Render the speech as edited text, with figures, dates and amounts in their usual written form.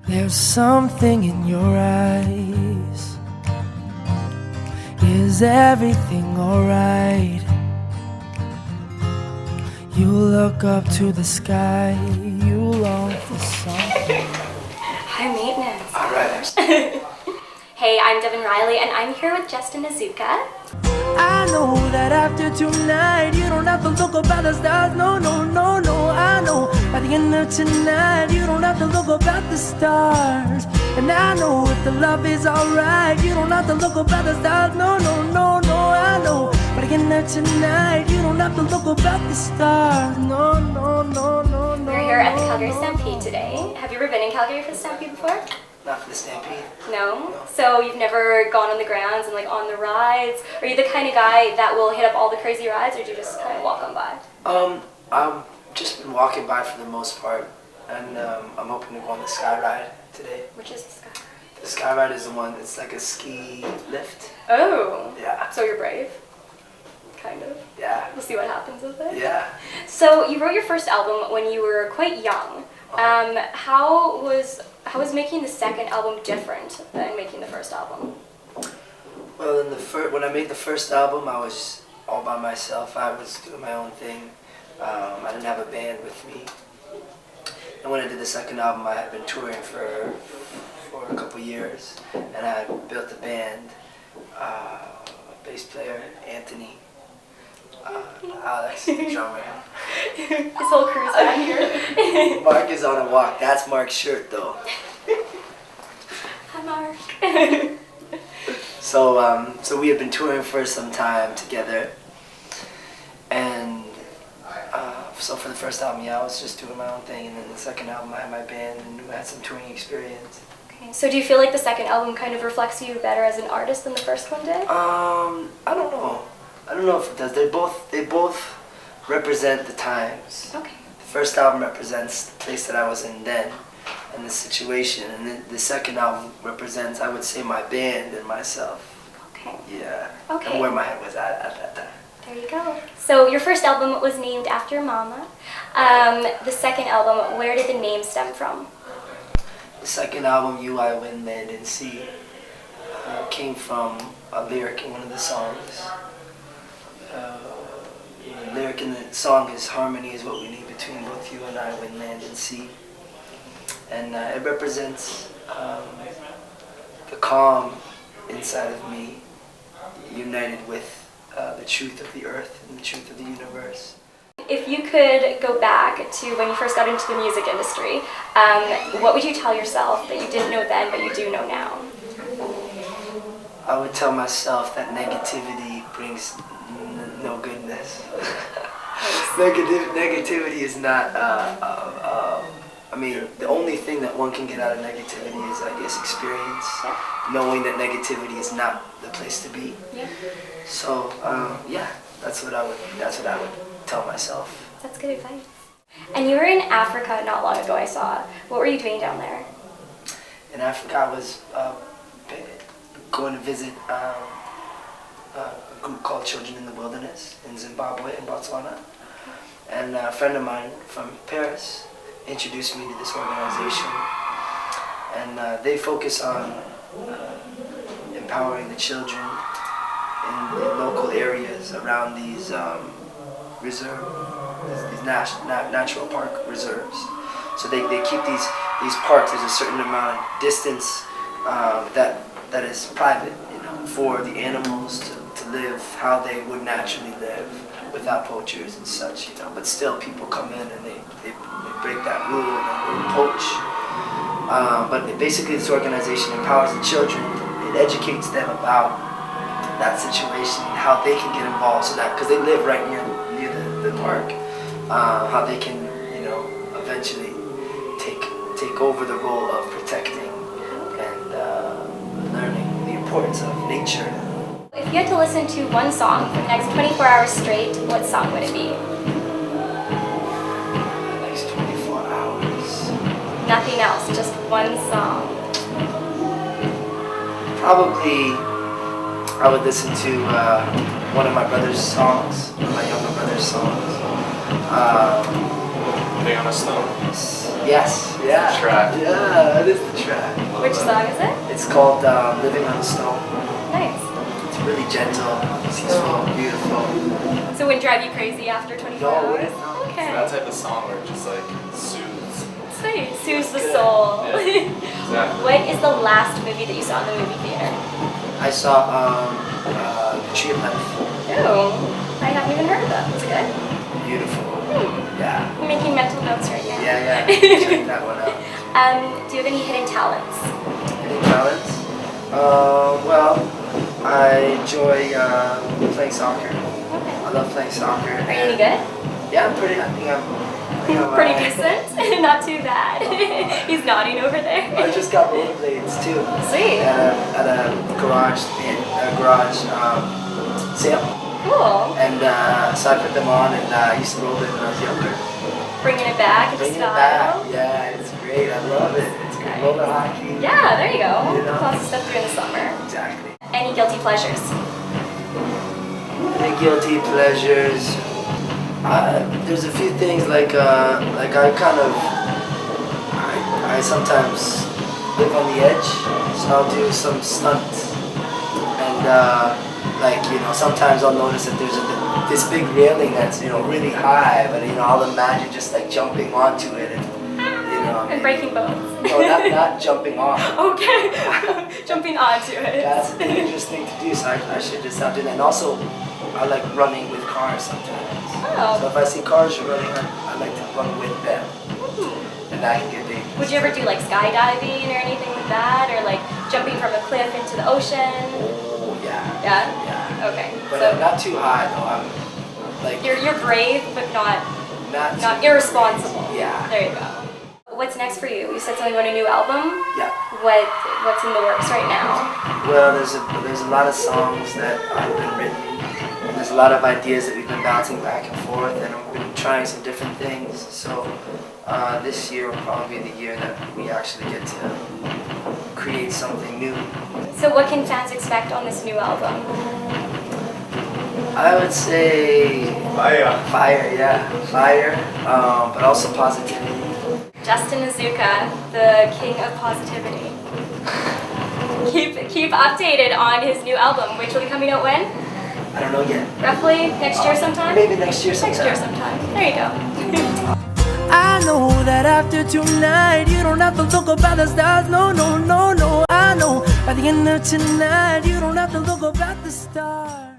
There's something in your eyes. Is everything alright? You look up to the sky, you long for something. High maintenance. Alright. Hey, I'm Devin Riley, and I'm here with Justin Nozuka. I know that after tonight you don't have to look up at the stars. No, no, no, no. I know by the end of tonight you don't have to look up at the stars. And I know if the love is alright you don't have to look up at the stars. No, no, no, no. I know by the end of tonight you don't have to look up at the stars. No, no, no, no, no. We're here at the Calgary Stampede today. Have you ever been in Calgary for the Stampede before? Not for the Stampede. No? So you've never gone on the grounds and like on the rides? Are you the kind of guy that will hit up all the crazy rides, or do you just kind of walk on by? I've just been walking by for the most part, and I'm hoping to go on the sky ride today. Which is the sky ride? The sky ride is the one that's like a ski lift. Oh. Yeah. So you're brave? Kind of. Yeah. We'll see what happens with it. Yeah. So you wrote your first album when you were quite young. How was making the second album different than making the first album? Well, when I made the first album, I was all by myself. I was doing my own thing. I didn't have a band with me. And when I did the second album, I had been touring for a couple years, and I had built a band. Bass player Anthony, Alex, the drummer. His whole crew's back here. Mark is on a walk. That's Mark's shirt, though. Hi, Mark. So we had been touring for some time together, and so for the first album, I was just doing my own thing, and then the second album, I had my band and I had some touring experience. Okay. So do you feel like the second album kind of reflects you better as an artist than the first one did? I don't know. I don't know if it does. They both represent the times. Okay. The first album represents the place that I was in then, and the situation, and then the second album represents, I would say, my band and myself. Okay. Yeah. Okay. And where my head was at that time. There you go. So your first album was named after Mama. The second album, where did the name stem from? The second album, You, I, Win, Land, and Sea, came from a lyric in one of the songs. The lyric in the song is, harmony is what we need between both you and I, wind, land, and sea. And it represents the calm inside of me, united with the truth of the earth and the truth of the universe. If you could go back to when you first got into the music industry, what would you tell yourself that you didn't know then but you do know now? I would tell myself that negativity brings no goodness. Negativity is not, I mean, the only thing that one can get out of negativity is, I guess, experience. Yeah. Knowing that negativity is not the place to be. Yeah. So, yeah, that's what I would tell myself. That's good advice. And you were in Africa not long ago, I saw. What were you doing down there? In Africa, I was going to visit a group called Children in the Wilderness in Zimbabwe and Botswana. And a friend of mine from Paris introduced me to this organization. And they focus on empowering the children in local areas around these these natural park reserves. So they keep these parks. There's a certain amount of distance that is private, for the animals to live how they would naturally live without poachers and such, But still, people come in and they break that rule and they poach. But basically, this organization empowers the children. It educates them about that situation, how they can get involved, so that because they live right near the park, how they can, eventually take over the role of protecting and learning the importance of nature. If you had to listen to one song for the next 24 hours straight, what song would it be? The next 24 hours. Nothing else, just one song. Probably I would listen to one of my brother's songs, one of my younger brother's songs. Stay on a Stone. Yes, yeah. It's the track. Yeah, that is the track. Which song is it? It's called Living on the Stone. Nice. It's really gentle, peaceful, beautiful. So it wouldn't drive you crazy after 24 No, hours? no. Okay. That type of song where it just like soothes. Sweet. Soothes the Good. soul. Yeah. Exactly. What is the last movie that you saw in the movie theater? I saw Tree of Life. Oh, I haven't even heard of that. Was it good? Beautiful. Yeah. I'm making mental notes right now. Yeah. Check that one out. Do you have any hidden talents? Any talents? Well, I enjoy playing soccer. Okay. I love playing soccer. Are you any good? Yeah, I'm pretty. I think I'm Pretty decent? Not too bad. He's nodding over there. I just got rollerblades too. Sweet. At a garage sale. Cool. And so I put them on, and I used to rollerblade when I was younger. Bringing it back into Bringing it style. back. Yeah, it's great. I love it. It's great. Nice. Roller hockey. Yeah, there you go. You know? Lots of stuff during the summer. Exactly. Any guilty pleasures? Any guilty pleasures? There's a few things like I sometimes live on the edge, so I'll do some stunts, and sometimes I'll notice that there's this big railing that's really high, but I'll imagine just like jumping onto it and And breaking bones. No, not jumping off. Okay. Jumping onto it. That's a dangerous thing to do, so I should just stop doing that. And also, I like running with cars sometimes. Oh. So if I see cars running, I like to run with them. And that can get dangerous. Would you ever do like skydiving or anything like that? Or like jumping from a cliff into the ocean? Oh, yeah. Yeah? Yeah. Okay. But So not too high, though. I'm like... you're brave, but not Not irresponsible. Yeah. There you go. What's next for you? You said something about a new album. Yeah. What's in the works right now? Well, there's a lot of songs that have been written, and there's a lot of ideas that we've been bouncing back and forth, and we've been trying some different things. So this year will probably be the year that we actually get to create something new. So what can fans expect on this new album? I would say fire, yeah, fire, but also positivity. Justin Nozuka, the king of positivity. Keep updated on his new album, which will be coming out when? I don't know yet. Roughly next year sometime? Maybe next year sometime. Next year sometime. There you go. I know that after tonight you don't have to look up at the stars. No, I know by the end of tonight you don't have to look up at the stars.